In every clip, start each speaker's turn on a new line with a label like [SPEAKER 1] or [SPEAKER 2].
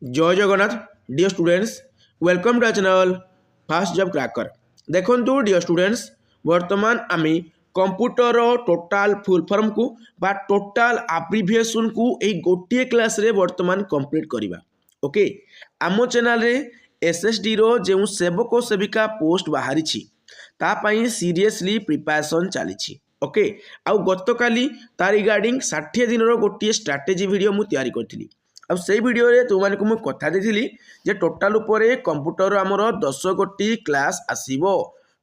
[SPEAKER 1] जय Jagannath dear students welcome to our channel fast job cracker. देखंतु dear students वर्तमान आमी कंप्यूटर टोटाल फुल फॉर्म को बा टोटाल एब्रिविएशन को एक गोटे क्लास रे वर्तमान कंप्लीट करिबा। ओके आमो चैनल रे एसएसडी रो जेउ सेवक सेविका पोस्ट बाहरी छी ता पई सीरियसली प्रिपरेशन चली छी। ओके आउ गतकाली ता रिगार्डिंग 60 दिन रो गोटे स्ट्रैटेजी वीडियो मु तैयारी करथिली। अब से वीडियो रे तुम को कथा देथिली जे टोटाल उपरे कंप्यूटर आमर 10 गोटी क्लास आसीबो।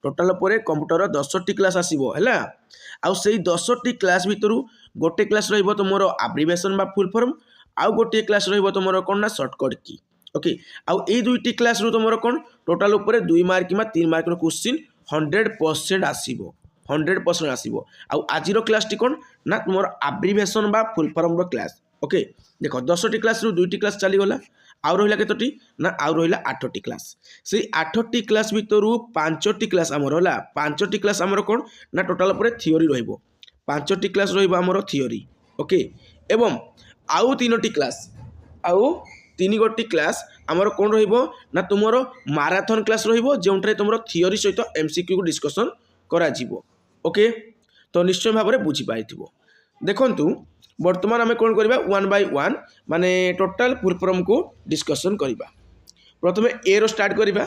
[SPEAKER 1] टोटाल उपरे कंप्यूटर 10 टी क्लास आसीबो हैला। आउ से 10 टी क्लास भितरु गोटे क्लास रहइबो तुमरो एब्रिविएशन बा फुल फॉर्म, आउ गोटे क्लास रहइबो तुमरो कोन ना शॉर्टकट की। ओके आउ ए दुईटी क्लास रु तुमरो कोन टोटाल उपरे 2 मार्क किमा 3 मार्क रो क्वेश्चन 100% आसीबो। 100% आसीबो। आउ आजिरो क्लास टी कोन ना तुमरो एब्रिविएशन बा फुल फॉर्म रो क्लास। ओके देख 10 टी क्लास रु 2 टी क्लास चली गला आउ रहिला केतोटी ना आउ रहिला 8 टी क्लास। से 8 टी क्लास भितरु 5 टी क्लास हमर होला 5 टी क्लास हमर कोन ना टोटल ऊपर थ्योरी रहइबो। 5 टी क्लास रहइबो हमर थ्योरी। ओके एवं आउ 3 टी क्लास आउ 3 गोटी क्लास हमर कोन रहइबो ना तुमरो मैराथन क्लास रहइबो जेउंटरे तुमरो थ्योरी सहित एमसीक्यू को डिस्कशन करा जिवो। ओके तो निश्चय भाव में बुझी पाइथिबो। देखंतु वर्तमान आम कौन करवा 1 बाय 1 माने टोटाल फुल फॉर्म को डिस्कशन करवा। प्रथमे ए रो स्टार्ट करवा।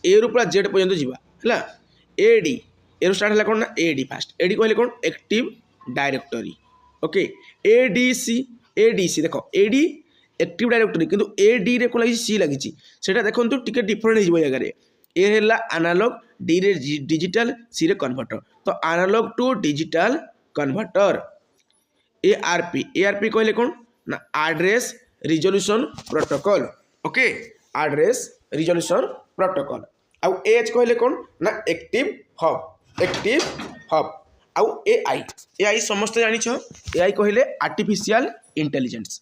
[SPEAKER 1] ए रु पूरा जेड पर्यंत जीवा हैला। एडी ए रो स्टार्ट है कौन ना एडी फास्ट एडी कहले कौन एक्टिव डायरेक्टरी। ओके एडीसी देखो एडी एक्टिव डायरेक्टरी किंतु एडी रे को लगी सी लगी सेटा देखंतु टिके डिफरेंट हो जाय गारे। ए हैला एनालॉग डी रे डिजिटल सी रे कन्वर्टर तो analog to digital converter. ARP कहले कौन ना address resolution protocol. Okay address resolution protocol. आउ एच कहले कौन ना एक्टिव हब आउ एआई समस्त जानि छ। एआई कहले आर्टिफिशियल इंटेलिजेंस।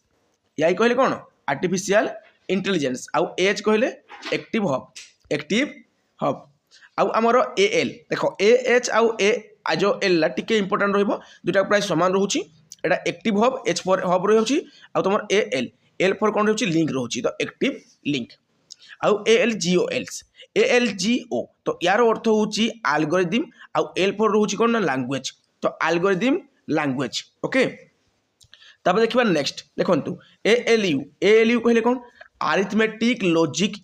[SPEAKER 1] एआई कहले कौन आर्टिफिशियल इंटेलिजेंस आउ एच कहले एक्टिव हब आउ हमर एएल देखो एएच आउ ए जो एल ला टिके इंपोर्टेंट रहइबो दुटा प्राय समान रहउची। एटा active hub H for hub रहउची आ तुमर एल फॉर कोन रहउची लिंक रहउची तो एक्टिव लिंक आउ एएलजीओ तो यार अर्थ होउची एल्गोरिथम आउ एल फॉर रहउची कोन ना लैंग्वेज तो एल्गोरिथम लैंग्वेज। ओके तब देखिबा नेक्स्ट देखंतु एएलयू कहले कोन अरिथमेटिक लॉजिक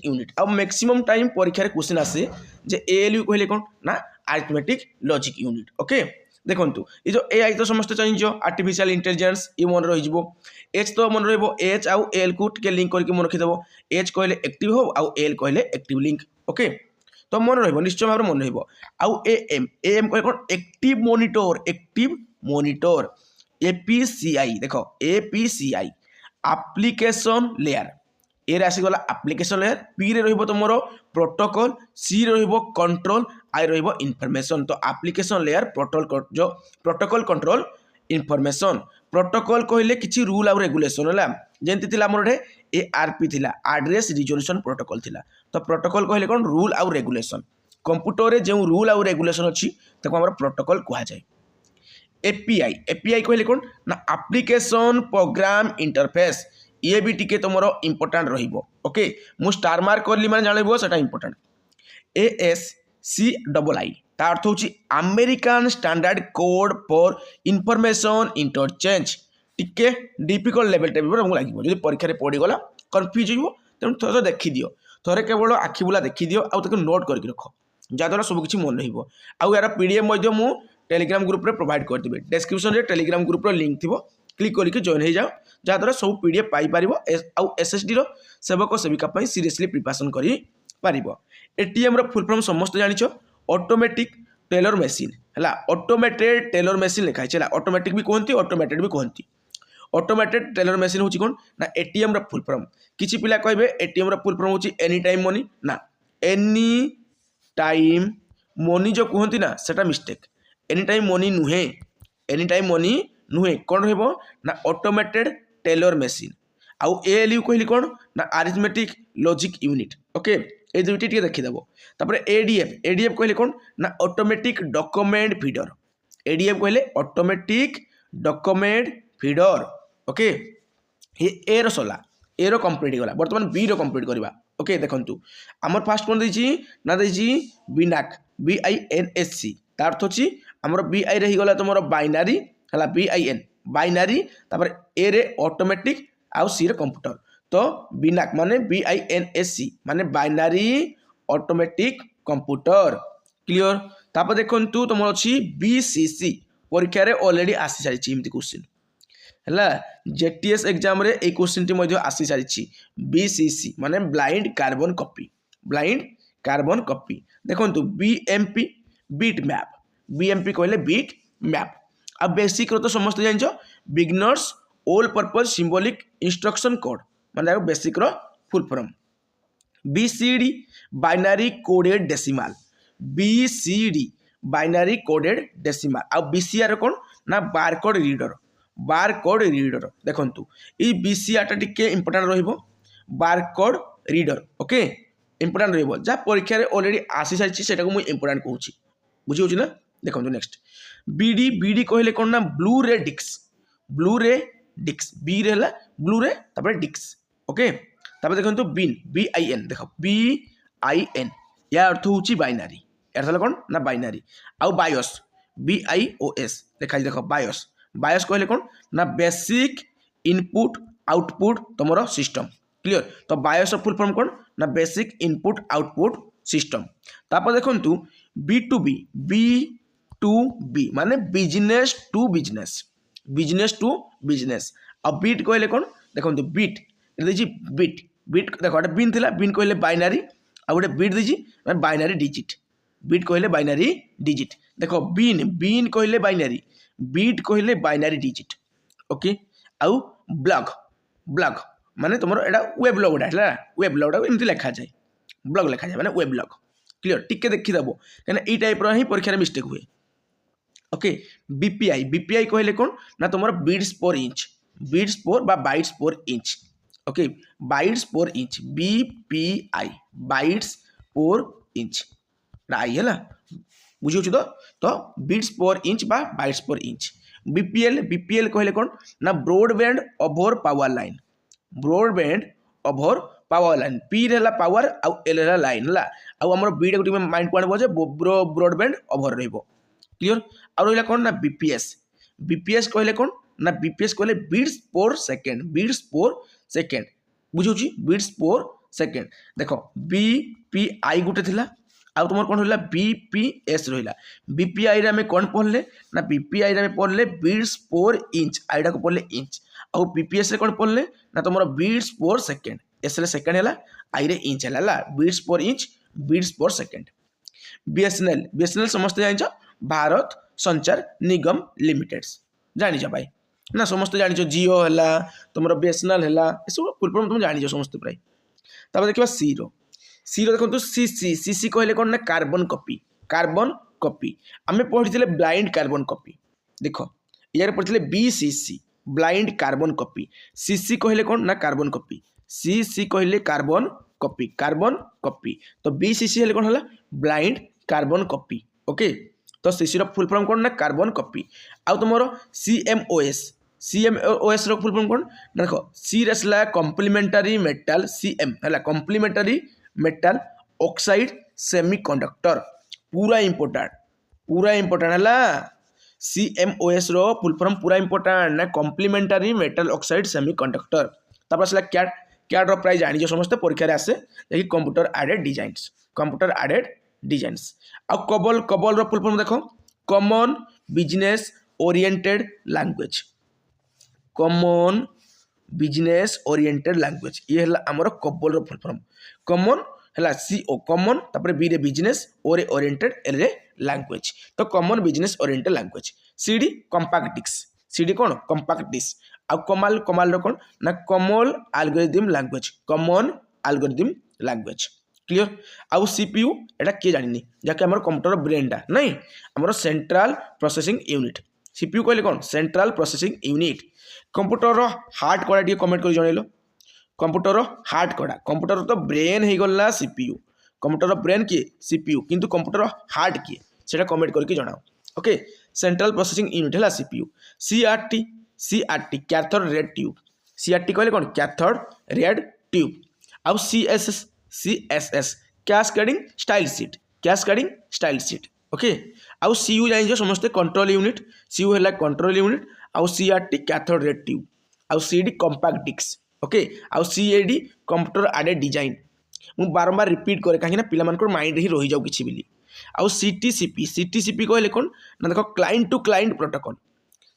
[SPEAKER 1] यूनिट अब मैक्सिमम टाइम परीक्षा रे क्वेश्चन आसे जे एएलयू कहले कोन ना अरिथमेटिक लॉजिक यूनिट। ओके देखंतु ये जो एआई तो समस्त चाहिए आर्टिफिशियल इंटेलिजेंस ये मन रही। एच तो मन रहिबो एच आउ एल को टिके लिंक करके मन रखिदेबो। एच कहले एक्टिव हो आउ एल कहले एक्टिव लिंक। ओके तो मन रहिबो निश्चय भाव मन रहिबो। आउ एएम कहले कोन एक्टिव मॉनिटर एपीसीआई देखो एपीसीआई एप्लीकेशन लेयर ए आसीगला एप्लीकेशन लेयर। पी रे रहिबो तुमरो प्रोटोकॉल सी रे रहिबो कंट्रोल आई रहिबो इनफॉरमेशन तो application layer protocol control information. Protocol कहले किछि रूल आ रेगुलेशन होला जेंति थिला हमर एआरपी थिला एड्रेस रिजोल्यूशन प्रोटोकॉल थिला तो प्रोटोकॉल कहले कोन रूल आ रेगुलेशन। कंप्यूटर रे जे रूल आ रेगुलेशन अछि ताको हमर प्रोटोकॉल कहा जाय। एपीआई कहले कोन ना एप्लीकेशन प्रोग्राम इंटरफेस ये भी टिके तुमरो इंपोर्टेंट रहिबो। ओके मु स्टार मार्क करली माने जानिबो सेटा इंपोर्टेंट। ASCII ता अर्थ होची American standard code for information interchange टिके डिफिकल्ट लेवल टाइप रो लागिबो जदि परीक्षा रे पड़ी गला कंफ्यूज होइबो तेन थोड़ा देखि दियो थोड़े केवल आखि बुला देखि दियो आ तक नोट करके रखो जाद्वारा सब किछि मन रहिबो। आउ यार पीडीएफ मध्ये मु टेलीग्राम ग्रुप रे प्रोवाइड कर दिबे डिस्क्रिप्शन रे टेलीग्राम ग्रुप रो लिंक थिबो क्लिक करके जॉइन हो जाओ जहाँद्वारा सब पीडीएफ पाई पारिबो आउ एसएसडी रो सेवक सेविका पई सीरियसली प्रिपरेशन करि पारिबो। एटीएम रो फुल फॉर्म समस्त जानिछो ऑटोमेटिक टेलर मशीन हैला। ऑटोमेटेड टेलर मशीन लिखा है ऑटोमेटिक भी कहती ऑटोमेटेड भी कहती। ऑटोमेटेड टेलर मशीन होची कोन ना एटीएम रो फुल फॉर्म। किछि पिला कहबे एटीएम रो फुल फॉर्म होची एनी टाइम मनी ना एनी टाइम मनी जो कहती ना सेटा मिस्टेक। एनी टाइम मनी नुहे एनी टाइम मनी नुहे कौन रहिबो ना ऑटोमेटेड टेलर मशीन। आउ एएलयू कहली कौन ना अरिथमेटिक लॉजिक यूनिट। ओके ए दुईटी टिके देखि देबो। तापर एडीएफ कहले कौन ना ऑटोमेटिक डॉक्यूमेंट फीडर। एडीएफ कहले ऑटोमेटिक डॉक्यूमेंट फीडर। ओके ये ए रसला ए रो कंप्लीट गला बर्तमान बी रो कंप्लीट करवा ओके देखंतु हमर फास्ट कोन देछि ना देछि बिनाक BINSC तार अर्थ अछि हमर BI रही गला तुमर बाइनरी हला BIN बाइनरी तापर ए रे ऑटोमेटिक आउ सी रे कंप्यूटर तो बिनाक माने BINSC माने बाइनरी ऑटोमेटिक कंप्यूटर क्लियर तापर देखंतु तुमर अछि BCC परीक्षा रे ऑलरेडी आसी सारी इमति क्वेश्चन है जेटीएस एग्जाम रे एक क्वेश्चन टी आसी सारी BCC माने ब्लाइंड कार्बन कॉपी देखो BMP बीट मैप BMP कहले बीट मैप आ बेसिक रो तो समस्त जानछ beginners all purpose symbolic instruction code माने बेसिक रो full form BCD binary coded decimal BCD binary coded decimal आ BCR कौन ना बारकोड रीडर देखंतु ई BCR टा टिके इंपोर्टेंट रहिबो बारकोड रीडर ओके इंपोर्टेंट रहिबो जा परीक्षा रे ऑलरेडी आसी सारी सेटा को मु इंपोर्टेंट कहूची बुझी होची ना देखंतु नेक्स्ट BD कहले कोन ना ब्लू रे डिक्स बी रे हला ब्लू रे तापर डिक्स ओके तापर देखंतु BIN देखो BIN या अर्थ होची बाइनरी यार हला कोन ना बाइनरी आ बायोस BIOS देखो बायोस कहले कौन ना बेसिक इनपुट आउटपुट तुम सिस्टम क्लियर तो बायोस फुल फॉर्म कौन ना बेसिक इनपुट आउटपुट सिस्टम तापर देखंतु B2B माने बिजनेस टू बिजनेस अब बीट कहले कौन देखंतु बीट देखो बिन थिला बिन कहले बाइनरी आ गोटे बीट देजी बाइनरी डिजिट बीट कहले बाइनरी डिजिट देखो बिन कहले बाइनरी बीट कहले बाइनरी डिजिट ओके आउ ब्लॉग माने तुमरो एडा वेब लॉग है वेब लॉग एमती लिखा जाए ब्लॉग लिखा जाए माने वेब लॉग क्लियर टिके देखि दबो कने ई टाइप रो ही परीक्षा रे मिस्टेक हुए ओके BPI कहले कोन ना तुमरो बीट्स पर इंच बा बाइट्स पर इंच ओके बाइट्स पर इंच BPI बाइट्स पर इंच राई हैला बुझियो तो बीट्स पर इंच बा बाइट्स पर इंच BPL कहले कोन ना broadband over power line P रहला पावर आ L रहला लाइन हला आ हमर B गुटी में माइंड पॉइंट बजे ब्रॉडबैंड ओवर रहइबो क्लियर आ रहला कोन ना BPS कहले कोन ना BPS कहले बीट्स पर सेकंड बुझियो छी बीट्स पर सेकंड देखो BPI गुटे थिला आ तुम कौन रहा BPS रहा BPI रे हमें कौन पढ़ले ना BPI रे हमें पढ़ले बीट्स पर इंच आईडा को पढ़ले इंच आ BPS रे कौन पढ़ले ना तुम बीट्स पर सेकंड एस रे सेकंड है आई रे इंच है बीट्स पर इंच बीट्स पर सेकंड BSNL समस्त जान भारत संचार निगम लिमिटेड जानी भाई ना समस्त जान जियो है तुम BSNL है सब फुल फॉर्म तुम जान समस्त प्राय तब देखा सी देखो सीसी कहले कौन ना कार्बन कॉपी आम पढ़ी ब्लाइंड कार्बन कॉपी देख यार पढ़ी BCC blind carbon copy CC कहले कौन ना कार्बन कॉपी सीसी कहले कार्बन कॉपी तो BCC हेले कौन है ब्लाइंड कार्बन कॉपी ओके तो सीसी रो फुल फॉर्म कौन ना कार्बन कॉपी आउ तुम CMOS रो फुल फॉर्म कौन देखो सी रसला कॉम्प्लीमेंटरी मेटल CM है कॉम्प्लीमेंटरी मेटल ऑक्साइड सेमीकंडक्टर पूरा इंपोर्टेंट है CMOS रो फुल फॉर्म पूरा इंपोर्टेंट ना कॉम्प्लीमेंटरी मेटल ऑक्साइड सेमीकंडक्टर तापर असला कैड रो प्राइस जानि जो समस्त परीक्षा रे आसे देखि कंप्यूटर एडेड डिजाइन्स आ कबल रो फुल फॉर्म देखो कॉमन बिजनेस ओरिएंटेड लैंग्वेज ये है आमर कबल रो फुल फॉर्म कॉमन है CO कॉमन तापर बी रे बिजनेस ओ रे ओरिएंटेड एल रे लैंग्वेज तो common business oriented language CD compact disc आ कमाल रो कोन ना कॉमन एल्गोरिथम लैंग्वेज क्लियर आउ CPU एटा के जानिनी जाके हमर कंप्यूटर ब्रेनटा नहीं हमर सेंट्रल प्रोसेसिंग यूनिट CPU कहले कोन सेंट्रल प्रोसेसिंग यूनिट कंप्यूटर रो हार्ट कोडा डी कमेंट कर जणैलो कंप्यूटर रो हार्ट कोडा कंप्यूटर तो ब्रेन हे गला CPU कंप्यूटर रो ब्रेन की CPU किंतु कंप्यूटर रो हार्ट की सेटा कमेंट करके जणाओ ओके सेंट्रल प्रोसेसिंग यूनिट है CPU CRT cathode ray tube CRT कहले कौन कैथोड रेड ट्यूब आउ CSS cascading style seat okay आउ सीयू जान समस्ते कंट्रोल यूनिट सीयू है कंट्रोल यूनिट आउ सीआरटी कैथोड रेड ट्यूब आउ सीडी कंपैक्ट डिस्क ओके आउ सीएडी कंप्यूटर एडेड डिजाइन मु बारंबार रिपीट करे कहीं पिला माइंड ही रही जाऊ किसी बिली आउ सीटीसीपी कहले कौन ना देखो क्लाइंट टू क्लाइंट प्रोटोकॉल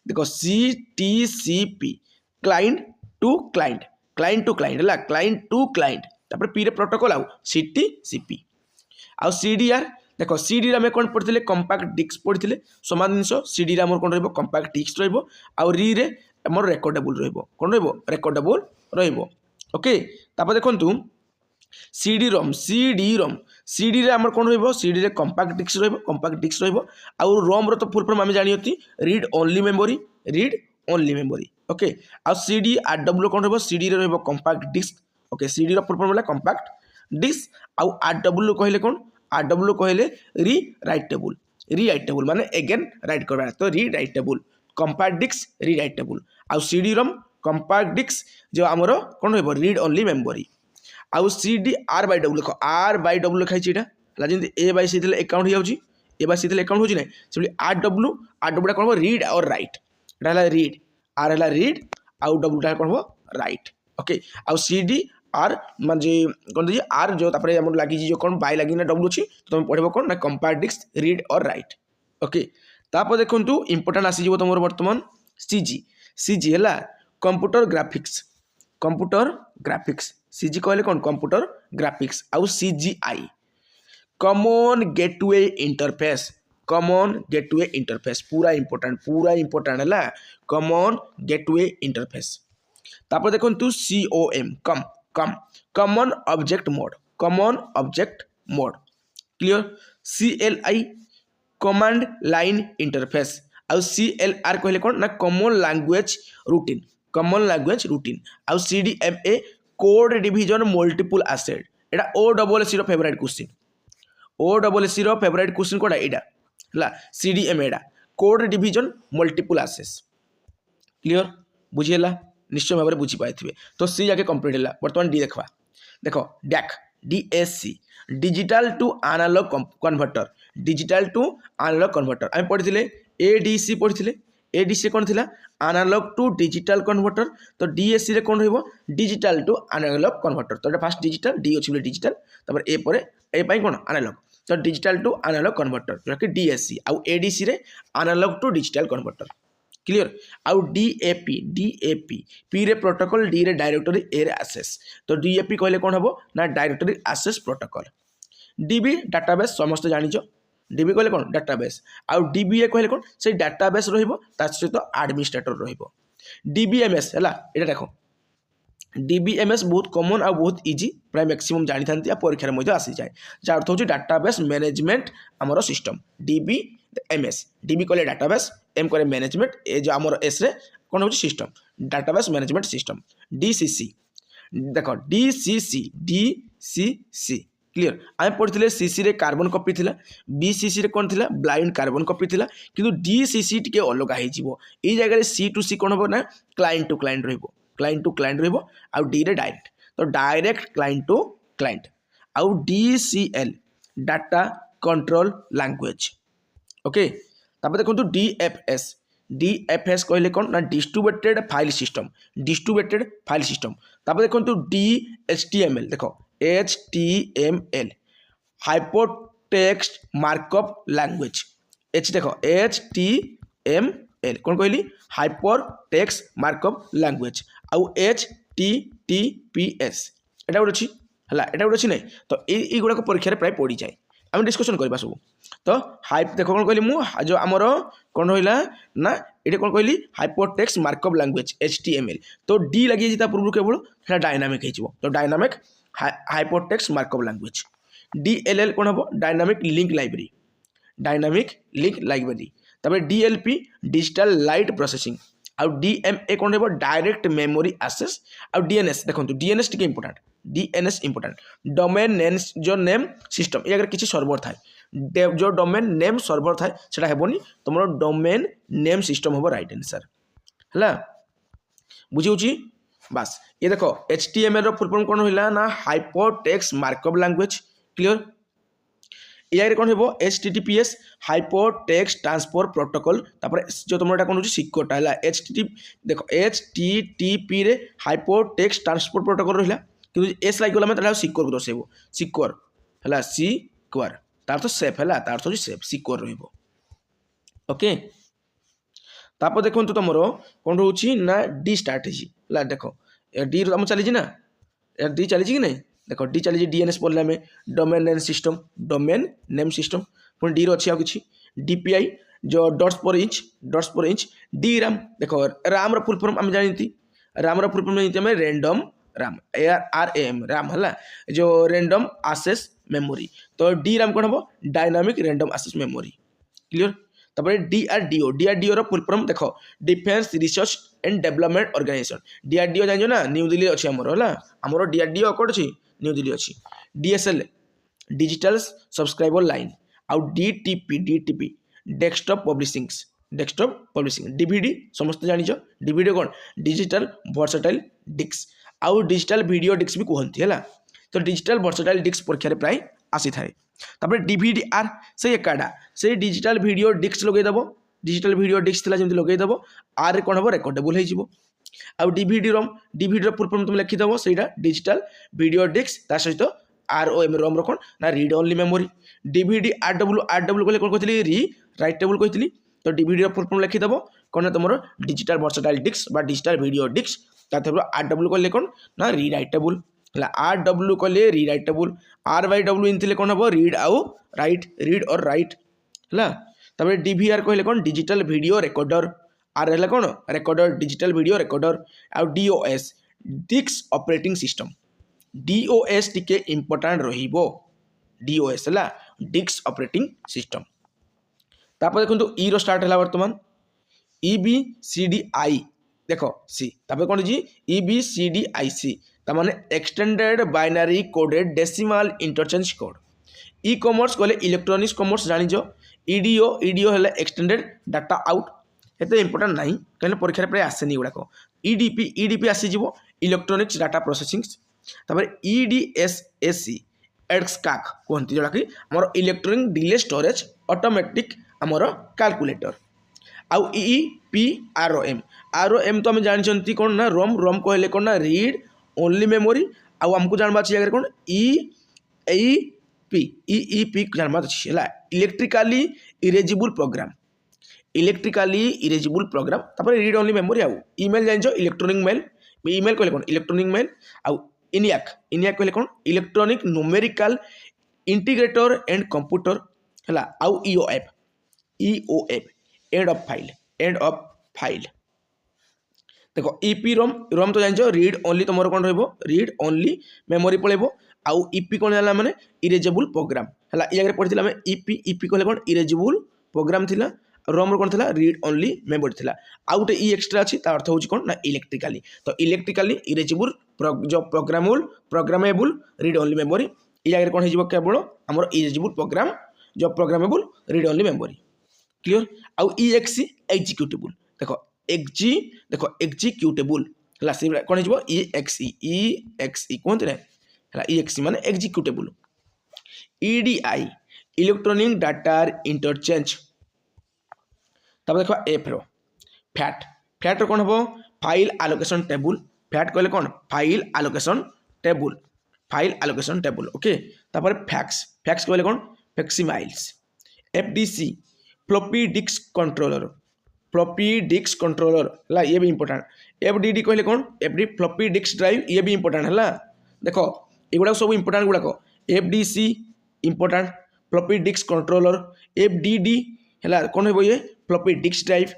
[SPEAKER 1] देखो सीटीसीपी क्लाइंट टू क्लाइंट है क्लाइंट टू क्लाइंट तापर पी रे प्रोटोकॉल आउ सीटीसीपी आउ सीडीआर देखो सीडी आम कौन पढ़ते कंपैक्ट डिस्क पढ़ते समान जिन सीडी आम कौन रही कंपैक्ट डिस्क रहा री रे आमर रेकर्डेबल रौन रेकर्डेबल रोके तापर देखु सीडी रोम सीडी रे आमर कौन सीडी रे कंपैक्ट डिस्क आउ रोम रो तो फुल फॉर्म आम जानी रीड ओनली मेमोरी ओके आउ सीडी आरडब्ल्यू कौन सीडी रे कंपैक्ट डिस्क ओके सीडी रो फुल फॉर्म कंपैक्ट डिस्क आउ आरडब्ल्यू कहले कौन आरडब्ल्यू कहले री राइटेबल माने अगेन राइट करबा तो री राइटेबल कंपैक्ट डिस्क री राइटेबल आउ सीडी रोम कंपैक्ट डिस्क जो आमर कौन हो रीड ओनली मेमोरी आउ सीडी आर बाय डब्ल्यू लिख आर बाय डब्ल्यू लिखाई है जमी ए बाय सी एकाउंट हो ए बाय सी एकाउंट हो ना आर डब्ल्यू कौन रीड और राइट एटा रीड आर है रीड आउ डब्ल्यूटा कौन राइट ओके आउ सीडी आर माने कौन देखिए आर जो तापर आम लगी जो कौन बाय लगी ना डब्ल्यू अच्छी तो तुम पढ़ो कौन ना कंपैक्ट डिस्क रीड और राइट ओके तापर देखो इंपोर्टाट आसीज तुम बर्तमान सीजी है कंप्यूटर ग्राफिक्स सीजी कहले कौन कंप्यूटर ग्राफिक्स आउ सीजीआई कॉमन गेटवे इंटरफेस पूरा इंपोर्टेंट है कॉमन गेटवे इंटरफेस तापर देखो COM common object mode clear CLI command line interface आउ सीएलआर कहले कौन ना कॉमन लैंग्वेज रूटीन आउ CDMA code division multiple asset एटा ओडब्ल्यूएससी रो फेवरेट क्वेश्चन कोडा एटा हला सीडीएमए एटा code division multiple access clear बुझिएला निश्चय भाव में बुझी पाए तो सी जाके कंप्लीट है बर्तमान डी देखो DAC DSC digital to analog converter आम पढ़ी एडीसी पढ़ी एडीसी कौन थी एनालॉग टू डिजिटल कन्वर्टर तो डीएससी रे कौन रहिबो डिजिटल टू एनालॉग कन्वर्टर तो फास्ट डिजिटल डी अच्छी डिजिटल तापर ए पर ए पाई कौन एनालॉग तो डिजिटल टू एनालॉग कन्वर्टर जो कि डीएससी आउ एडीसी रे analog to digital converter clear आउ डीएपी पी रे प्रोटोकॉल डी रे डायरेक्टरी ए रे एक्सेस तो डीएपी कहले कौन हम ना directory access protocol DB database समस्त जानिछ डीबी कहले कौन डाटाबेस आउ डीबीए कहले कौन से डाटाबेस रहिबो ता सहित एडमिनिस्ट्रेटर रहिबो डीबीएमएस हला एटा देखो डीबीएमएस बहुत कॉमन आ बहुत इजी प्राय मैक्सिमम जानि थांती आ परीक्षा रे आसी जाए जा अर्थ होची डाटाबेस मैनेजमेंट हमरो सिस्टम डीबीएमएस डीबी कहले डाटाबेस एम कहले मैनेजमेंट ए जो हमरो एस रे कौन होची system database management system DCC देखो डीसीसी क्लियर आम पढ़ते सीसी रे कार्बन कॉपी थिला बीसीसी रे कौन थिला ब्लाइंड कार्बन कॉपी थिला किंतु डीसीसी टिके अलग हो जगह सी टू सी कौन हम ना क्लाइंट टू क्लाइंट रहिबो आउ डी रे डायरेक्ट तो डायरेक्ट क्लाइंट टू क्लाइंट आउ DCL data control language okay तापर देखो डीएफएस कहले कौन ना डिस्ट्रीब्यूटेड फाइल सिस्टम तापर देखो डीएचटीएमएल देखो HTML hypertext markup language H देखो HTML कौन कहली हाइपरटेक्स्ट मार्कअप लैंग्वेज आउ HTTPS एटा गोटे अच्छी है एटा गोटे अच्छी ना तो ये गुड़ाक परीक्षा प्राय पड़ी जाए आम डिस्कसन करवा सब तो हाइप देखो कौन कहली मु जो आमर कौन रहा ना ये कौन कहली हाइपरटेक्स्ट मार्कअप लैंग्वेज HTML तो डी लगी पूर्व केवल डायनामिक हो तो dynamic hypertext markup language DLL कौन हम डायनामिक लिंक लाइब्रेरी तापर डीएलपी डिजिटल लाइट प्रोसेसिंग आउ डीएमए कौन हम डायरेक्ट मेमोरी एक्सेस आउ डीएनएस देखो डीएनएस टी इंपोर्टेंट डोमेन जो नेम सिस्टम ये अगर किसी सर्वर थाए जो डोमेन नेम सर्वर थाए सेटा हेबोनी तुम डोमेन नेम सिस्टम हम राइट आंसर है बुझी बास ये देखो HTML रो फुल फॉर्म कौन होइला ना हाइपरटेक्स्ट मार्कअप लैंग्वेज क्लियर या कौन हो HTTPS हाइपरटेक्स्ट ट्रांसफर प्रोटोकॉल तापर जो तुम कौन हो सिक्योरटा है HTTP देखो HTTP रे हाइपरटेक्स्ट ट्रांसफर प्रोटोकॉल रहा कि एस लागिगला मतलब सिक्योर को दर्शेब सिक्योर है सिक्योर तार तो सेफ है तार तो सेफ सिक्योर रहिबो ओके तापर देखो तुम कौन रोचे ना डी स्टार्ट है देख डी आम चली ना डी चली कि नहीं देख डी चली DNS पढ़ले आम डोमेन नेम सिस्टम पुणी डी रही आ कि DPI जो डट्स पर इंच डी राम देख राम फुल फॉर्म आम जानती राम फुल फॉर्म जानते आम रैंडम राम RAM राम है जो रैंडम एक्सेस मेमोरी तो डी राम कौन हम dynamic random access memory clear तापर DRDO फुल फॉर्म देख defence research and development organisation DRDO जान ना न्यू दिल्ली अच्छी आमर DRDO कौन अच्छी न्यू दिल्ली अच्छी DSL डिजिटल सब्सक्राइबर लाइन आउ DTP डेस्कटॉप पब्लिशिंग DVD समस्त जान DVD कौन डिजिटल वर्सटाइल डिस्क आउ डिजिटल वीडियो डिस्क भी कहती है तो डिजिटल वर्सटाइल डिस्क परीक्षा प्राय आसी थाए तापर DVD-R से एकाडा से डिजिटल वीडियो डिस्क लगेदेव डिजिटल वीडियो डिस्क थी जमी लगेदेव आर कौन हम रेकर्डेबल हो आउ DVD फुल फॉर्म तुम लिखिदेव से डिजिटल वीडियो डिस्क ता सहित ROM रोम कौन ना रीड ओनली मेमोरी DVD-RW कहले कौन कहती री राइटेबल कहती तो DVD फुल फॉर्म लिखिदेव कौन तुम digital versatile disc digital video disc RW कहले कौन ना री राइटेबल RW कहले री राइटेबल RYW इन कौन हम रीड आउ रीड और राइट है तब DVR कहले कौन डिजिटल वीडियो रेकर्डर आर है कौन रेकर्डर डिजिटल वीडियो रेकर्डर आउ DOS disk operating system DOS टिके इम्पोर्टाट रहिबो DOS है डिस्क ऑपरेटिंग सिस्टम तापर देखो ई रो स्टार्ट है वर्तमान EBCDI देख सी तापर कौन जी EBCDIC तार extended binary coded decimal interchange code E commerce कहले इलेक्ट्रॉनिक्स कॉमर्स जानिज EDO है एक्सटेंडेड डाटा आउट एत इंपोर्टाट ना कहीं परीक्षा प्राय आसेनी गुड़ाक EDP आसीज इलेक्ट्रॉनिक्स डाटा प्रोसेसिंग तापर EDSAC एडस्काक कहते जोटा कि आम इलेक्ट्रॉनिक डिले स्टोरेज ऑटोमेटिक आमर कैलकुलेटर आउ ROM तो आम जानते कौन ना रोम कहले कौन ना रीड ओनली मेमोरी आउ आमको जानवा जगह कौन EEP जानवा अच्छी है इलेक्ट्रिकाली इरेजिबल प्रोग्राम तापर रीड ओनली मेमोरी आउ ईमेल जान इलेक्ट्रॉनिक मेल ईमेल कहले कौन इलेक्ट्रॉनिक मेल आउ ENIAC कहले कौन electronic numerical integrator and computer है आउ EOF एंड ऑफ फाइल देखो EP रोम तो जान रीड ओनली तुम कौन रीड ओनली मेमोरी पड़ेब आउ EP कौन है माने इरेजेबल प्रोग्राम है ये पढ़ी आम EP कहले कौन इरेजेबल प्रोग्राम थिला रोम कौन था रीड ओनली मेमोरी थिला आउ गोटे एक्सट्रा अच्छी अर्थ हूँ कौन ना इलेक्ट्रिकाली तो इलेक्ट्रिकाली इरेजेबल जो प्रोग्रामेबल रीड ओनली मेमोरी ये कौन हो केवल आम इरेजेबल प्रोग्राम जो programmable read only memory clear आउ EXE एग्जीक्यूटेबल देखो एग्जीक्यूटेबल है कौन हो EXE कहते हैं EXE माने executable EDI electronic data interchange तब देखो F रो फैट कौन हम फाइल आलोकेशन टेबुल फैट कहले कौन फाइल आलोकेशन टेबुल ओके तापर फैक्स कहले कौन फैक्सिमाइल्स FDC फ्लॉपी डिस्क कंट्रोलर है ये भी इंपोर्टेंट FDD कहले कौन FD फ्लॉपी डिस्क ड्राइव ये भी इंपोर्टेंट है देखो ये सब इंपोर्टेंट गुड़ाक FDC important floppy disk controller FDD है कौन हो ये फ्लॉपी डिस्क ड्राइव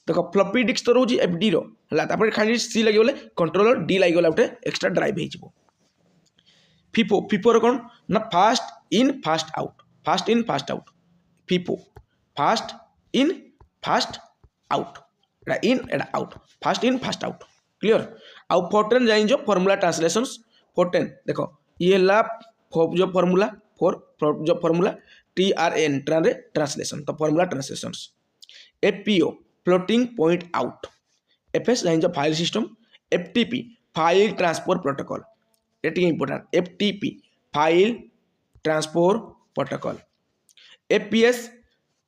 [SPEAKER 1] देखो फ्लॉपी डिस्क तो रोज FD रो है खाली C लगे कंट्रोलर D लगे गोटे एक्सट्रा ड्राइव हो FIFO कौन ना fast in fast out FIFO fast in fast out in एडा out fast in fast out clear आउ फोर्टेन जाइन जो फॉर्मूला ट्रांसलेशंस फोर्टेन देखो ये ला जो फॉर्मूला TRN ट्रांसलेशन तो formula translations FPO floating point out FS जाइन जो file system FTP file transfer protocol ये important FTP file transfer protocol FPS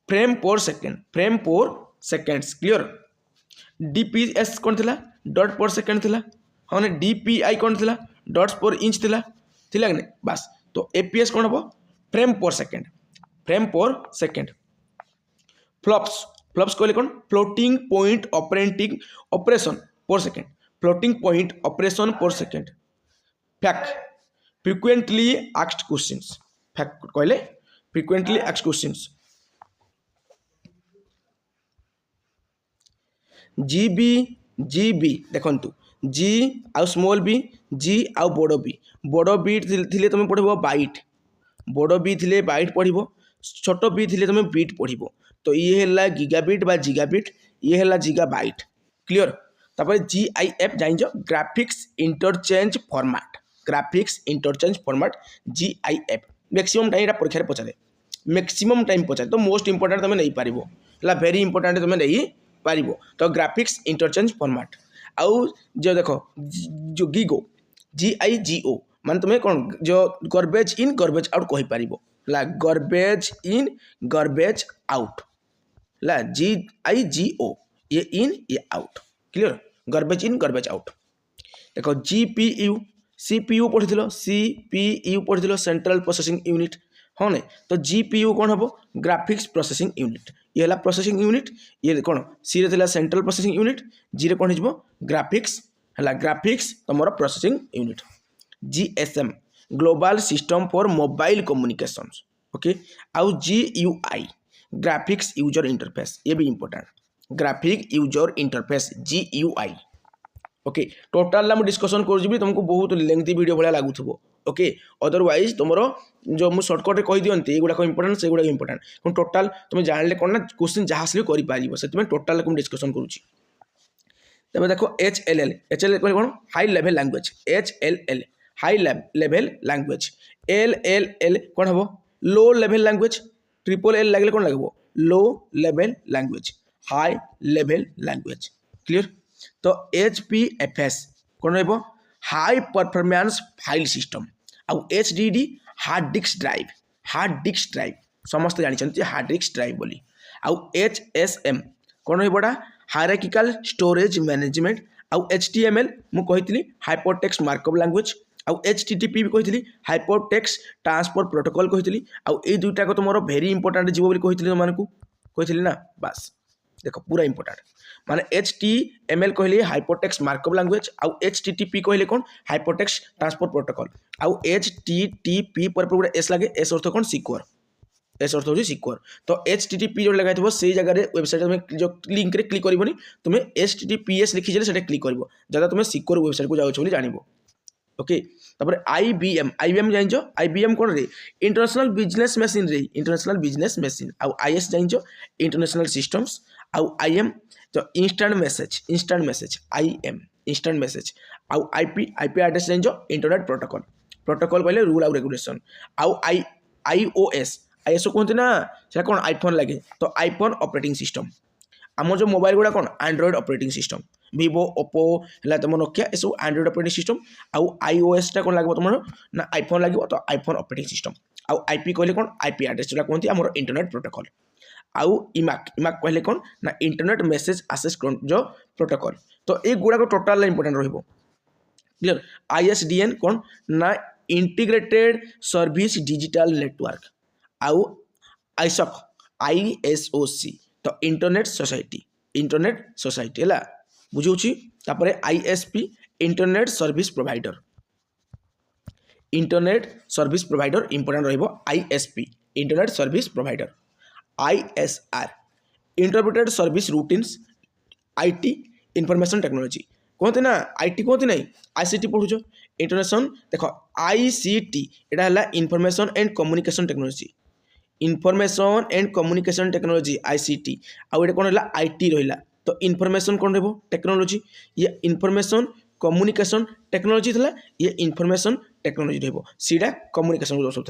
[SPEAKER 1] frame per seconds clear DPS कौन थिला डॉट पर सेकेंड थिला हाँ DPI कौन थिला डॉट्स पर इंच थिला कि नहीं बस तो FPS कौन हम फ्रेम पर सेकेंड फ्लॉप्स कहले कौन फ्लोटिंग पॉइंट ऑपरेशन पर सेकेंड फ्लोटिंग पॉइंट ऑपरेशन पर second fact frequently asked questions fact कहले फ्रिक्वेंटली आस्क्ड क्वेश्चंस जीबी देखंतु जी आउ स्मॉल बी जी आउ बड़ बी थिले तुम पढ़ब बाइट बड़ बी थिले बाइट पढ़ब छोट बी थिले तुम बीट पढ़ब तो ये है गिगाबिट बा जिगाबिट ये है जिगाबाइट क्लियर तापर GIF जाइन graphics interchange format GIF maximum time परीक्षा पचारे मैक्सिमम टाइम पचारे तो मोस्ट इंपोर्टेंट तुम नहीं पार वेरी इंपोर्टेंट तुम नहीं पार तो ग्राफिक्स इंटरचेंज फॉर्मेट आउ जो देखो जो GIGO मान तुम्हें कौन जो गार्बेज इन गार्बेज आउट कही पार गार्बेज इन गार्बेज आउट ला GIGO ये इन ये out clear garbage in garbage out देखो CPU पढ़ी CPU पढ़ी सेंट्रल प्रोसेसिंग यूनिट हाँ नहीं तो GPU कौन हम ग्राफिक्स प्रोसेसिंग यूनिट ये है प्रोसेसिंग यूनिट ये कौन सी रे सेंट्रल प्रोसेसिंग यूनिट जी रे कौन हो ग्राफिक्स है ग्राफिक्स तुम processing unit GSM global system for mobile communication okay आउ GUI ग्राफिक्स यूजर इंटरफेस ये भी important graphic user interface GUI okay total मुझे डिस्कसन कर तुमको बहुत लेंथी वीडियो भाया लगुव ओके अदरवाइज तुम जो मुझे सर्टकट कही दिखती ये गुड़ाक इंपोर्टेंट से गुड़ाक इंपोर्टेंट टोटाल तुम जानले कौन ना क्वेश्चन जहाँ से कर टोटाल डिस्कसन करुँच तब देखो HLL कौन high level language HLL high level language LLL कौन हम लो लेवल लैंग्वेज ट्रिपल L लगे कौन लगे लो level language high level language clear तो HPFS कौन रही हाई परफॉर्मेंस फाइल सिस्टम आउ HDD हार्ड डिस्क ड्राइव समस्त जानते हार्ड डिस्क ड्राइव बोली आउ HSM कौन रही हायरार्किकल स्टोरेज मैनेजमेंट आउ HTML मु कही हाइपरटेक्स्ट मार्कअप लैंग्वेज आउ HTTP भी कही हाइपरटेक्स्ट ट्रांसफर प्रोटोकॉल कही आउ ये दुईटा को तुम वेरी इंपोर्टेंट जीव बोली कही तुमको कही ना बस देखो पूरा इंपोर्टेंट माने HTML कहले हाइपरटेक्स्ट मार्कअप लैंग्वेज आउ HTTP कहले कौन हाइपरटेक्स्ट ट्रांसफर प्रोटोकॉल आउ HTTP पर पूरा S लगे S अर्थ कौन सिक्योर S अर्थ हो सिक्योर तो HTTP जो लगा थो से जगह वेबसाइट में जो लिंक रे क्लिक करबनी तुम HTTPS लिखी से क्लिक कर जहाँ तुम सिक्योर वेबसाइट को जाओ जान ओके तापर IBM जान IBM कौन रे इंटरनेशनल बिजनेस मशीन आउ IS जान इंटरनेशनल सिस्टम्स आउ IM तो instant message IM instant message आउ IP एड्रेस जान इंटरनेट प्रोटोकॉल कहले रूल आउ रेगुलेशन आउ iOS कहते ना से कौन आईफोन लगे तो आईफोन ऑपरेटिंग सिस्टम आम जो मोबाइल गुड़ा कौन Android operating system Vivo Oppo है तुम Nokia ये सब एंड्रॉइड ऑपरेटिंग सिस्टम आउ iOS टा कौन लगे तुम ना आईफोन लगे तो आईफोन ऑपरेटिंग सिस्टम आउ IP कहले कौन IP एड्रेस जो कहते आम इंटरनेट प्रोटोकॉल आउ इमाक कहले कौन ना इंटरनेट मेसेज एक्सेस जो प्रोटोकॉल तो ये गुड़ा टोटाल इंपोर्टेंट रहिबो क्लियर ISDN कौन ना इंटीग्रेटेड सर्विस डिजिटल नेटवर्क आउ ISOC तो इंटरनेट सोसाइटी है बुझे तापर ISP internet service provider important रहिबो ISP internet service provider ISR interpreted service routines IT information technology कहते ना IT कहते ना ICT पढ़ुच इंटरनेशनल देखो ICT एटा है information and communication technology ICT आउ ये कौन है IT रहा तो इनफॉरमेशन कौन रही टेक्नोलॉजी ये इनफॉरमेशन कम्युनिकेशन टेक्नोलॉजी था ये इनफॉरमेशन टेक्नोलॉजी रही सीटा कम्युनिकेशन जो सब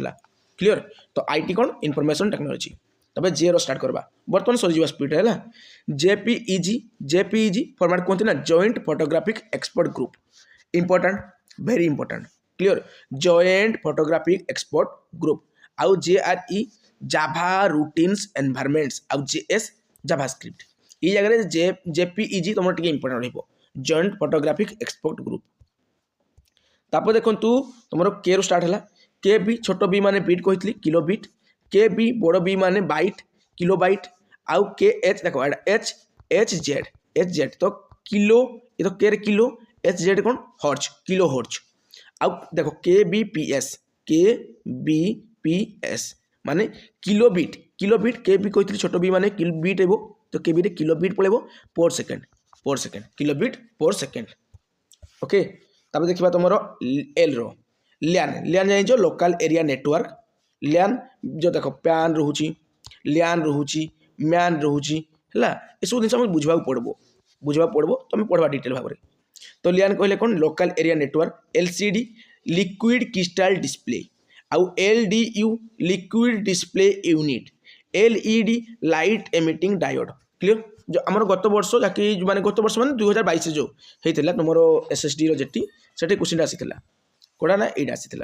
[SPEAKER 1] क्लियर तो IT कौन इनफॉरमेशन टेक्नोलॉजी तबे जे रो स्टार्ट करबा बर्तमान सरी जीवा स्पीड है जेपीईजी फॉर्मेट कहते ना joint photographic expert group important very important clear joint photographic expert group आउ जेआरई जाभा रूटीन्स एनवायरमेंट्स आउ जेएस जावास्क्रिप्ट ये जगह जेपीईजी तुम टे इंपोर्टेंट रहिबो जॉइंट फोटोग्राफिक एक्सपर्ट ग्रुप तापर देखु तुम के रु स्टार्ट है के बी छोट बी माने बीट कही किलो बीट के बी बड़ बी माने बाइट किलो बाइट आउ के एच देखो एच जेड तो किलो ये तो के किलो एच जेड कौन हर्ज किलो हर्ज आउ देखो के बी पी एस माने किलो बीट के बी कही छोट बी माने किलो बीट एबो तो के बी किलो बीट पड़ेबो पर सेकेंड किलो बीट पर सेकेंड ओके तब देखा तुम एल रो लियान जान लोकल एरिया नेटवर्क लियान जो देख पैन रोचे लियान रोचे मैन रोचे है ये सब जिन बुझा पड़ो तुम पढ़वा डिटेल भाव में तो लियान कहले कौन local area network LCD liquid crystal display आउ LDU liquid display unit LED light emitting diode clear जो आम गत वर्ष जहाँकि माने गत वर्ष मैंने 2022 जो होता तुम एसएसडी जेटी से क्वेश्चन आसी कौड़ा ना ये आसी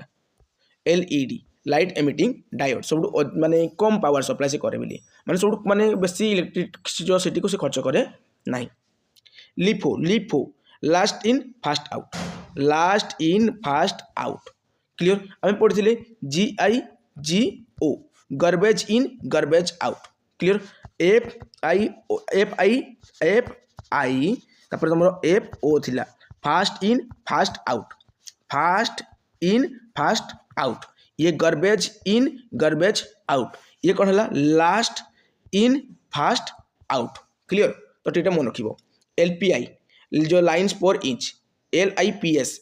[SPEAKER 1] एलईडी लाइट एमिटिंग डायोड सब माने कम पावर सप्लाई से करे माने सब माने बेसी इलेक्ट्रिक जो सिटी को से खर्च करे ना LIFO last in fast out clear आम पढ़ी GIGO garbage in garbage out clear F I तुम FO थिला फास्ट इन फास्ट आउट ये गार्बेज इन गार्बेज आउट ये कौन है last in fast out clear तो ये मन रखिबो LPI जो लाइन्स पर inch LIPS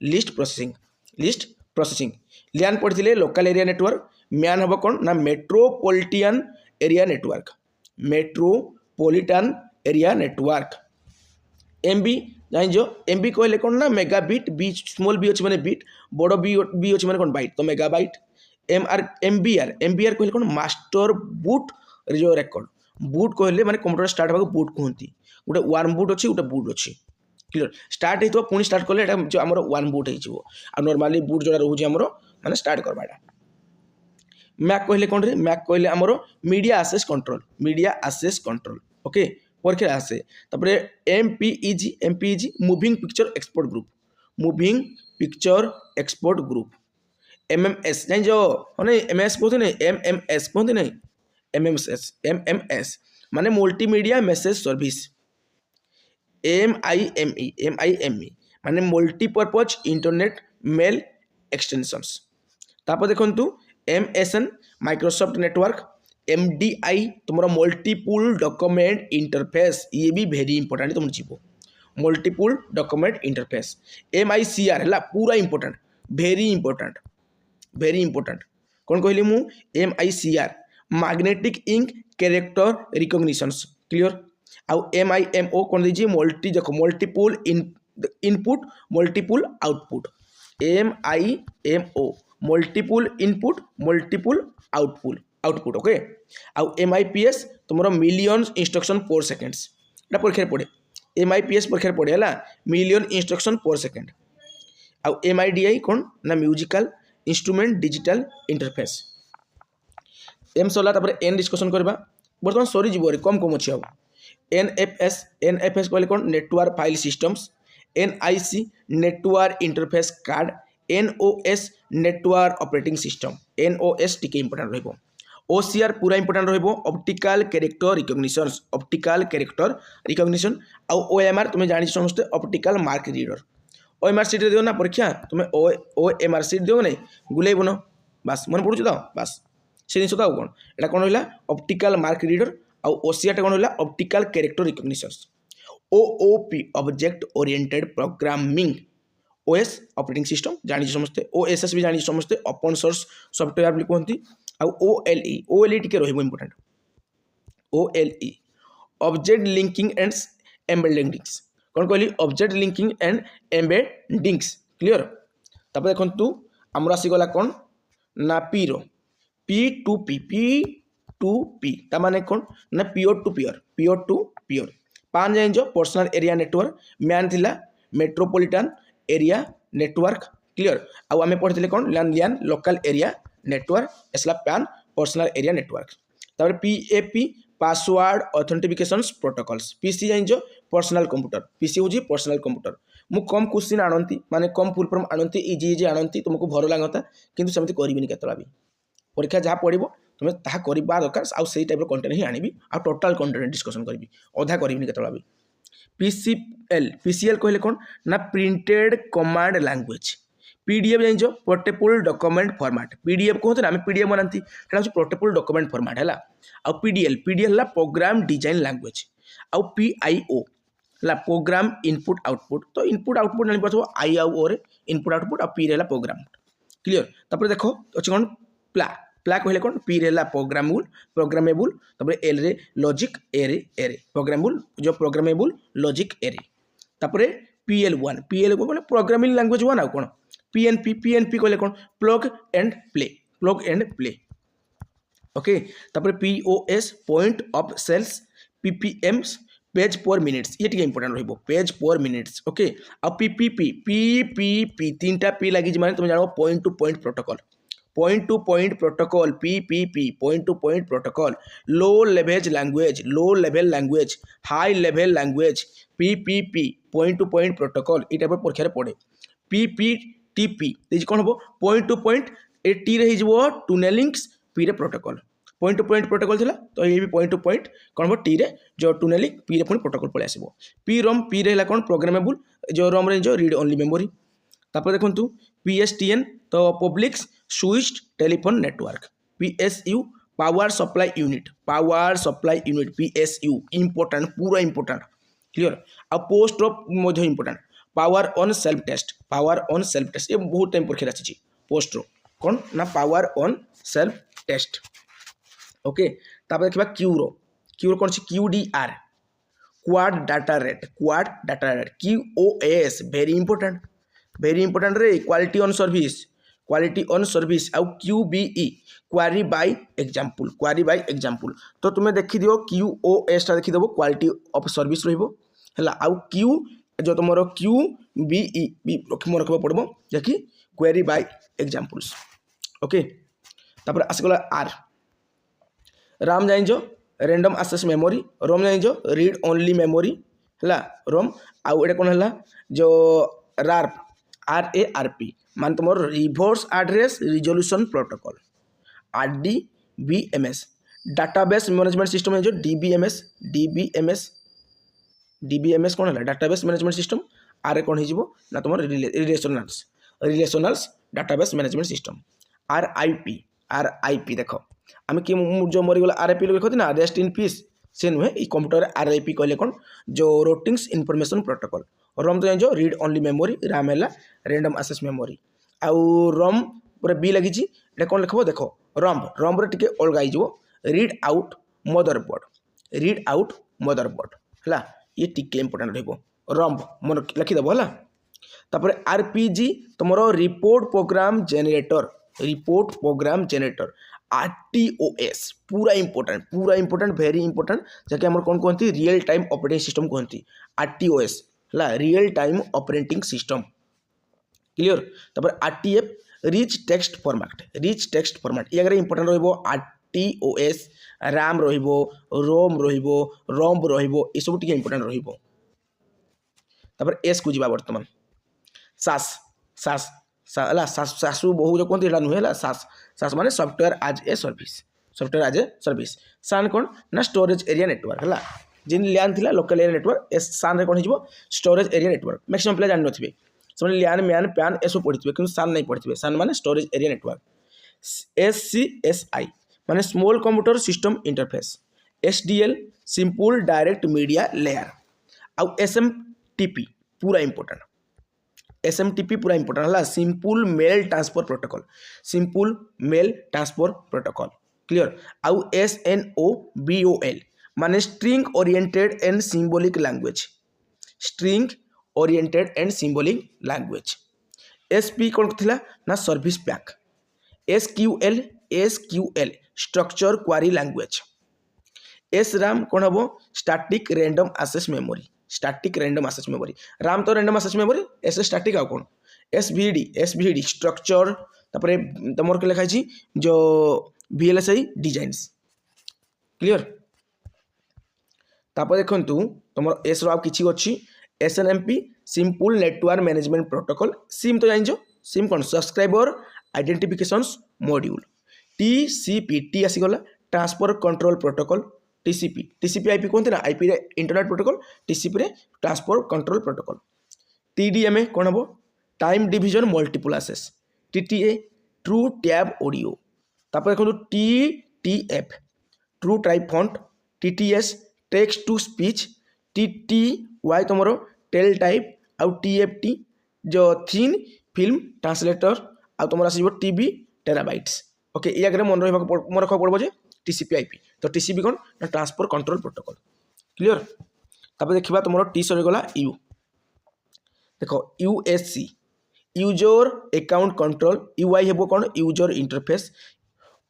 [SPEAKER 1] list processing Lian पढ़ी लोकल एरिया नेटवर्क मैन हम कौन ना मेट्रोपोलिटन एरिया नेटवर्क MB जान जो MB कहले कौन ना mega bit B small B अच्छे मैंने बीट बड़ बी अच्छे मैंने कौन बाइट तो मेगा बाइट MBR कहले कौन मास्टर बूट जो रेकर्ड बूट कहले माने कंप्यूटर स्टार्ट होगा बूट कहती गोटे वन बूट अच्छी गोटे बूट अच्छी क्लियर स्टार्ट हो पुणी स्टार्ट कले जो आम वन बूट हो नॉर्मली बूट जो रोचे आम माने स्टार्ट करवा मैक कहले कौन रे मैक कहले आमर मीडिया आसेस कंट्रोल ओके परीक्षा आसे तापर MPEG moving picture export group MMS जान जो MS कहते नहीं MMS कहते नहीं MMS माने मल्टीमीडिया मैसेज सर्विस MIME माने मल्टीपर्पज इंटरनेट मेल एक्सटेंशंस तापर देखंतु MSN माइक्रोसॉफ्ट नेटवर्क MDI तुम मल्टीपुल डॉक्यूमेंट इंटरफेस ये भी वेरी इंपोर्टेंट तुम जीव मल्टीपुल डॉक्यूमेंट इंटरफेस MICR है पूरा इंपोर्टेंट वेरी इंपोर्टेंट कौन कहली मु MICR magnetic ink character recognitions clear आउ MIMO कौन दीजिए multiple input multiple output MIMO multiple input multiple output okay आउ MIPS तुम मिलियन इंस्ट्रक्शन पर सेकेंड्स परीक्षा पड़े MIPS परीक्षा पड़े है मिलियन इंस्ट्रक्शन पर सेकेंड आउ MIDI कौन ना musical instrument digital interface M सरला एन डिस्कसन करवा बर्तमान सरी जीव कम अच्छी अब NFS कहले कौन network file systems NIC network interface card NOS network operating system NOS टिके इंपोर्टेंट रहिबो OCR पूरा इंपोर्टेंट रहिबो ऑप्टिकल कैरेक्टर रिकॉग्निशन आउ OMR तुम जानि समस्ते optical mark reader OMR seat दियो ना परीक्षा तुम OMR सीट दियो नहीं गुलेइबो न बस मन पड़ुछ तो बस से जिन तो कौन एटा कौन रहा ऑप्टिकल मार्क रीडर आउ OCR टा कौन रहा optical character recognition OOP object oriented programming OS operating system जानी समस्ते OSS भी जानी समस्ते ओपन सोर्स सॉफ्टवेयर भी कहती आउ OLE टिके रहिबो important OLE object linking and embeddings कौन कहली object linking and embeddings clear तापर देखंतु हमर आसी गला कौन ना P2P टू पी ता माने कौन ना पियोर टू पियोर पान जाइन पर्सनल एरिया नेटवर्क मैन थिला मेट्रोपॉलिटन एरिया नेटवर्क क्लियर आउ आमे पढ़िले कौन लैन लियान लोकल एरिया नेटवर्क एसला पैन पर्सनल एरिया नेटवर्क तापर PAP password authentifications protocols PC जाइन पर्सनल कंप्यूटर पीसी होजी पर्सनल कंप्यूटर मु कम क्वेश्चन आणंती माने कम फुल फॉर्म आणंती इजी इजी आणंती तुमको भर लागता किंतु सेमति करिबिनी केतला भी परीक्षा जहाँ पढ़ो तुम ताहा करबा दरकार आउ सेही टाइप कंटेंट ही आनिबी आ टोटल कंटेंट डिस्कशन करबी अधा करबिनी केतला भी पीसीएल कहले कौन ना प्रिंटेड कमांड लैंग्वेज पीडीएफ जाइन पोर्टेबल डॉक्यूमेंट फॉर्मेट पीडीएफ कहते ना पीडीएफ बनाती पोर्टेबल डॉक्यूमेंट फॉर्मेट है आउ पीडीएल प्रोग्राम डिजाइन लैंग्वेज आउ पीआईओ है प्रोग्राम इनपुट आउटपुट तो इनपुट आउटपुट जानी पड़ो आई आउ रे इनपुट आउटपुट आ पी रे प्रोग्राम क्लियर तापर देखो अच्छे कौन प्ला प्ला कहले कौन पी रे प्रोग्रामेबल तापर एल रे लॉजिक एरे प्रोग्रामेबल जो प्रोग्रामेबल लॉजिक एरे तापर PL1 कहले प्रोग्रामिंग लैंग्वेज 1 आउ कौन पीएनपी कहले कौन प्लग एंड प्ले ओके तापर POS point of sales PPMs page per minutes ये टिके इंपोर्टेंट रहिबो पेज पर मिनिट्स ओके आ पीपीपी तीनटा पी लागि माने तुम जानो point to point protocol PPP point to point protocol low level language high level language PPP point to point protocol ई टाइप परीक्षा रे पड़े पीपीटीपी ये कौन हम पॉइंट टू पॉइंट ए टी रे हो टुनेलिंग्स पी रे protocol point to point protocol थिला तो ये भी पॉइंट टू पॉइंट कौन हम टी रे जो टुनेलिंग पी रे पुणी प्रोटोकॉल पळे आसीबो पी रोम पी रे कौन प्रोग्रामेबल जो रोम रे जो रीड ओनली मेमोरी तापर देखंतु पीएसटीएन तो public switched telephone network PSU power supply unit PSU important पूरा इंपोर्टेंट क्लियर आ पोस्ट ऑफ मध्य important power on self test ये बहुत टाइम परीक्षा आसी पोस्ट रो कौन ना power on self test okay तापर देखा क्यूरो कौन सी QDR quad data rate QOS very important रे क्वालिटी ऑन सर्विस आउ क्यूबीई क्वारी बाय एग्जांपल तो तुम्हें देखी दियो क्यूओएस टा देखी देबो क्वालिटी ऑफ सर्विस रहिबो हला आउ क्यू जो तुम क्यूबीई भी मन रखा पड़ो जैकि क्वेरी बाय एग्जांपल्स ओके तापर आसगला आर राम जाइन रैंडम एक्सेस मेमोरी रोम जाइन रीड ओनली मेमोरी है रोम आउ एटा कौन है जो रार्प RARP मान तुम reverse address resolution protocol RDBMS database management system है जो DBMS कौन है डाटाबेस मैनेजमेंट सिस्टम आर कौन हो ना तुम रिलेशनल्स डाटाबेस मैनेजमेंट सिस्टम RIP देख आम कि जो मरीगला RIP लिखती ना रेस्ट इन पीस से नुहे ये कंप्यूटर RIP कहले कौन जो रोटिंग्स इनफॉरमेशन प्रोटोकॉल रोम तो जान रीड ओनली मेमोरी राम है रैंडम एक्सेस मेमोरी आउ रोम पूरा बी लगी कौन लिखब देख रोम रे अलग हो रीड आउट मदरबोर्ड है ये टिके इंपोर्टेंट रोम मन लिखिदेव है तापर RPG तुम रिपोर्ट प्रोग्राम जेनेरेटर RTOS पूरा इंपोर्टेंट वेरी इंपोर्टेंट जैसे आम कौन कहती रियल टाइम ऑपरेटिंग सिस्टम कहती RTOS है real time operating system clear तापर RTF रिच टेक्स्ट फॉर्मेट ये इंपोर्टेंट रहिबो RTOS RAM रहिबो रोम रहिबो ये सब टिके इंपोर्टेंट रहिबो तापर एस को जीवा वर्तमान सासु बहु जो कहते हैं नुहे सास माने सॉफ्टवेयर एज ए सर्विस सान कौन ना स्टोरेज एरिया नेटवर्क है जिन लैन थी लोकल एरिया नेटवर्क एस सान कौन हो स्टोरेज एरिया नेटवर्क मैक्सिमम पिला जान नथिबे से लैन मैन पैन एसो पढ़ी कि सान नहीं पढ़ी सान माने स्टोरेज एरिया नेटवर्क SCSI माने small computer system interface SDL simple direct media layer आउ SMTP पूरा इंपोर्टेंट SMTP पूरा इंपोर्टेंट है simple mail transfer protocol clear आउ SNOBOL माने string oriented and symbolic language SP कौन थिला ना service pack SQL structure query language. S RAM कौन हम static random access memory. Static random access memory RAM तो random access memory S static आ कौन एसवीडी स्ट्रक्चर तापर तुम लिखाई जो VLSI डिजाइन्स क्लियर। तापर देखु तुम एस रो किसी अच्छी SNMP simple network management protocol. SIM तो जान सिम कौन subscriber identifications module. TCP T आसीगला transfer control protocol. TCP IP कहते ना IP रे इंटरनेट प्रोटोकॉल TCP रे ट्रांसफर कंट्रोल प्रोटोकॉल। TDMA कौन हम time division multiple access. TTA true tab audio. तापर देखो TTF true type font. TTS text to speech. TTY तुम टेल टाइप आउ TFT जो थीन फिल्म ट्रांसलेटर आ तुम आस TB टेराबाइट्स। ओके ये आगे मन रखा पड़ो जे TCP IP तो TCP कौन ना ट्रांसफर कंट्रोल प्रोटोकॉल क्लियर। तापर देखा तुम टी सरीगला यू देख USC user account control. UI हे कौन user interface.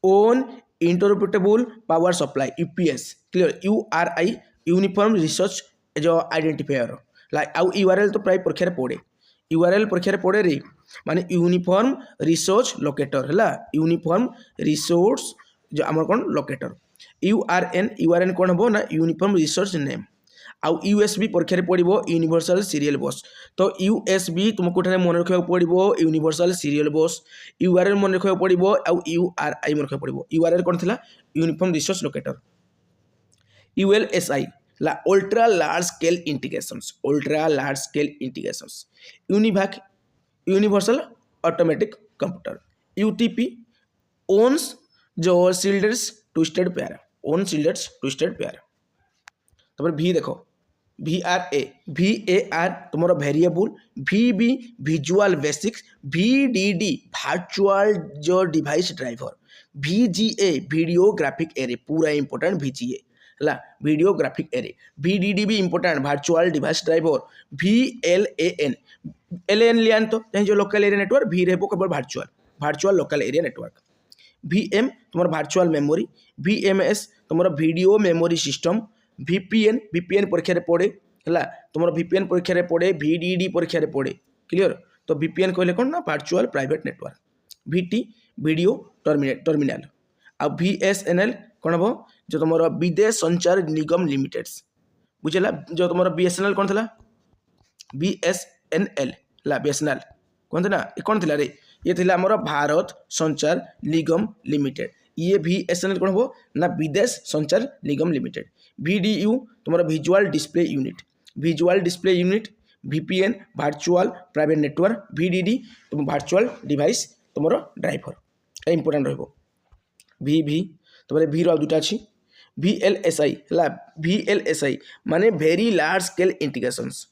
[SPEAKER 1] Uninterruptible power supply UPS clear. URI uniform research जो आइडेंटिफायर आउ URL तो प्राय परीक्षा पड़े URL परीक्षा पड़े रे माने यूनिफॉर्म रिसोर्स लोकेटर है यूनिफॉर्म रिसोर्स जो आम कौन लोकेटर। URN कौन हम ना यूनिफॉर्म रिसोर्स नेम। आउ USB परीक्षा पड़ो यूनिवर्सल सीरियल बस तो USB तुमको मन रखा पड़ो यूनिवर्सल सीरियल बस। URL मन रखा पड़ो आउ URI मन रखा पड़ो। URL कौन थी uniform resource locator. ULSI ultra large scale integrations. Ultra large scale integrations. UNIVAC universal automatic computer. UTP ओन्स जो शिल्ड्स ट्विस्टेड पेयर ओन शिल्ड्स ट्विस्टेड पेयर। तापर V देखो VAR तुम variable. VB visual basics. VDD virtual जो device driver. VGA video graphic array पूरा important VGA है video graphic array. VDD भी important virtual device driver. LAN लियान तो जो लोकल एरिया नेटवर्क V रहबो केवल virtual local area network. VM तुम वर्चुअल मेमोरी। VMS तुम वीडियो मेमोरी सिस्टम। VPN परीक्षा पड़े है तुम VPN परीक्षा पड़े VDD परीक्षा पड़े क्लियर। तो VPN कहले कौन ना virtual private network. VT video terminal. आ VSNL कौन हम जो तुम विदेश संचार निगम लिमिटेड्स बुझेगा। जो तुम BSNL कौन था BSNL BSNL कौन थे ना ये कौन थी रे ये थी आमर भारत संचार निगम लिमिटेड। ये VSNL कौन हम ना विदेश संचार निगम लिमिटेड। VDU तुम visual display unit. VPN virtual private network. VDD तुम वर्चुअल डिवाइस तुम ड्राइवर इंपोर्टेंट रहिबो। VV तुम V रो दुटा अच्छी VLSI है VLSI माने वेरी लार्ज स्केल इंटीग्रेशंस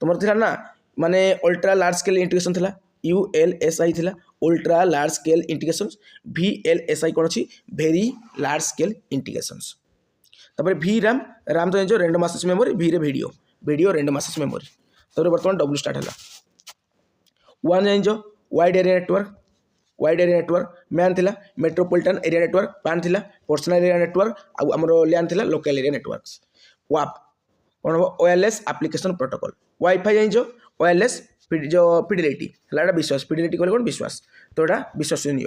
[SPEAKER 1] तुम थी ना माने अल्ट्रा लार्ज स्केल इंटीग्रेशन थी। ULSI थी ultra large scale integrations. VLSI कौन अच्छी वेरी लार्ज स्केल इंटीग्रेशंस। तापर V राम तो जो रैंडम एक्सेस मेमोरी। V रे वीडियो रैंडम एक्सेस मेमोरी। तो बर्तमान W स्टार्ट है। 1 जान वाइड एरिया नेटवर्क। मैन थिला मेट्रोपॉलिटन एरिया नेटवर्क। पान थिला पर्सनल एरिया नेटवर्क आमर लैन थिला लोकल एरिया नेटवर्क्स। WAP कौन हम वायरलेस एप्लिकेशन प्रोटोकॉल। वाईफाई जान वायरलेस जो फिडेलिटी है विश्वास। फिडेलिटी कहले कौन विश्वास तो यहाँ विश्वसनीय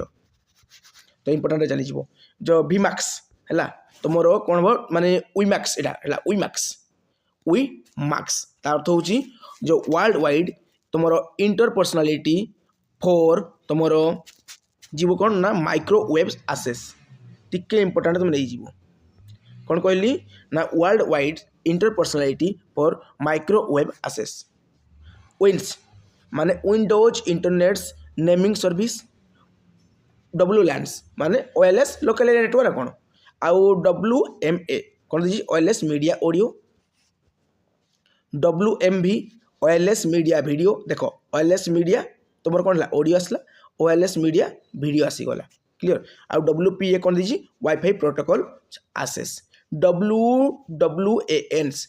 [SPEAKER 1] तो इंपोर्टेंट चली जो VMAX है तुम कौन हम माने WiMAX है WiMAX अर्थ हूँ जो वर्ल्ड वाइड तुम इंटरपर्सनालिटी फॉर तुम जीव कौन ना माइक्रोवेव एक्सेस टिके इंपोर्टेंट तुम नहीं जीव कौन कहली ना world wide interoperability for microwave access. विन्स माने windows internet naming service. WLANs माने वायरलेस लोकल एरिया नेटवर्क कौन आउ WMA कौन दीजिए wireless media audio. WMV wireless media video. देखो वायरलेस मीडिया तुम कौन है ऑडियो आसला वायरलेस मीडिया वीडियो आसीगला क्लियर। आउ WPA कौन दीजिए wifi protocol access. WWANs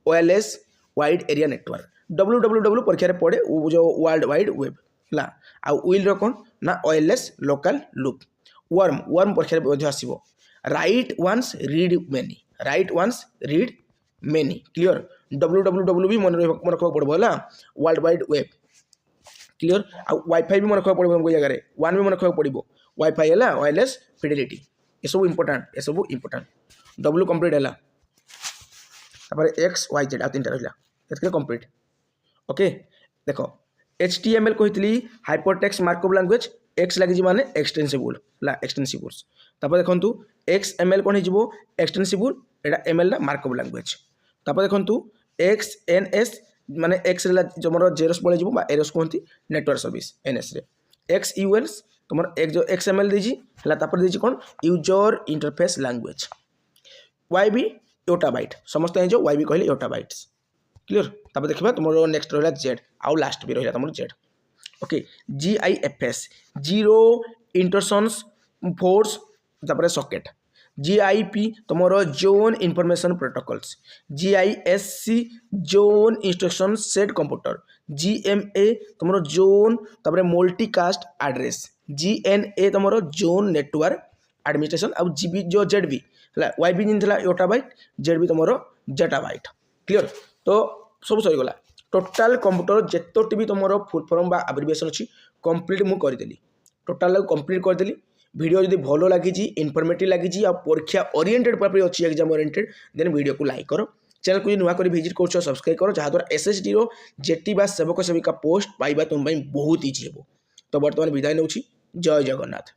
[SPEAKER 1] wireless wide area network. WWW परीक्षा पड़े जो वर्ल्ड वाइड वेब है। आउ विल कौन ना वायरलेस लोकल लूप। वर्म परीक्षा आसो write once read many, write once read many clear www भी मन रखा पड़ो है world wide web clear wifi भी मन रखा पड़ो तुमको जगह वन भी मन रखा पड़ो वाईफाई है वायरलेस फिडेलिटी ये सब इंपोर्टेंट ये सब इंपोर्टेंट W कंप्लीट है एक्स वाई जेड आ तीन रहा कंप्लीट ओके देख HTML कहती हाइपरटेक्स्ट मार्कअप लैंग्वेज एक्स लगी माने एक्सटेंसिबल एक्सटेंसिबल्स देखु XML कौन हो एक्सटेंसिबल एटा ML मार्कअप लैंग्वेज देखु XNS माने एक्स तुम जेरोस पड़े एरोस कहती नेटवर्क सर्विस NS रे XULs तुम जो XML देती कौन user interface language YB yottabyte समस्त जो YB कहले योटाबाइट्स क्लियर देखा तुम नेक्स्ट रहा जेड आउ लास्ट भी रहा तुम जेड ओके GIFS जीरो इंटरसन्स फोर्स सॉकेट GIP तुम zone information protocols GISC zone instruction set computer GMA तुम जोन मल्टीकास्ट एड्रेस GNA तुम जोन नेटवर्क एडमिनिस्ट्रेशन आउ GB जो ZB है YB जिन योटाबाइट ZB तुम जेटाबाइट क्लियर तो सब सरीगला टोटाल कंप्यूटर जितोटी भी तुम फुल फॉर्म बा एब्रिविएशन अच्छी कंप्लीट मुझे करदेली टोटाल कंप्लीट करदेली वीडियो जब भल लगी इनफॉर्मेटिव लगी परीक्षा ओरिएंटेड पूरा अच्छी एग्जाम ओरिएंटेड देन वीडियो को लाइक करो चैनल को नुआ कर विजिट कर सब्सक्राइब करो जहाँद्वारा SSD रो जेटी बा सेवक सेविका पोस्ट पाइबा तुम बहुत इजी हे तो बर्तमान विदाय नौछि जय जगन्नाथ।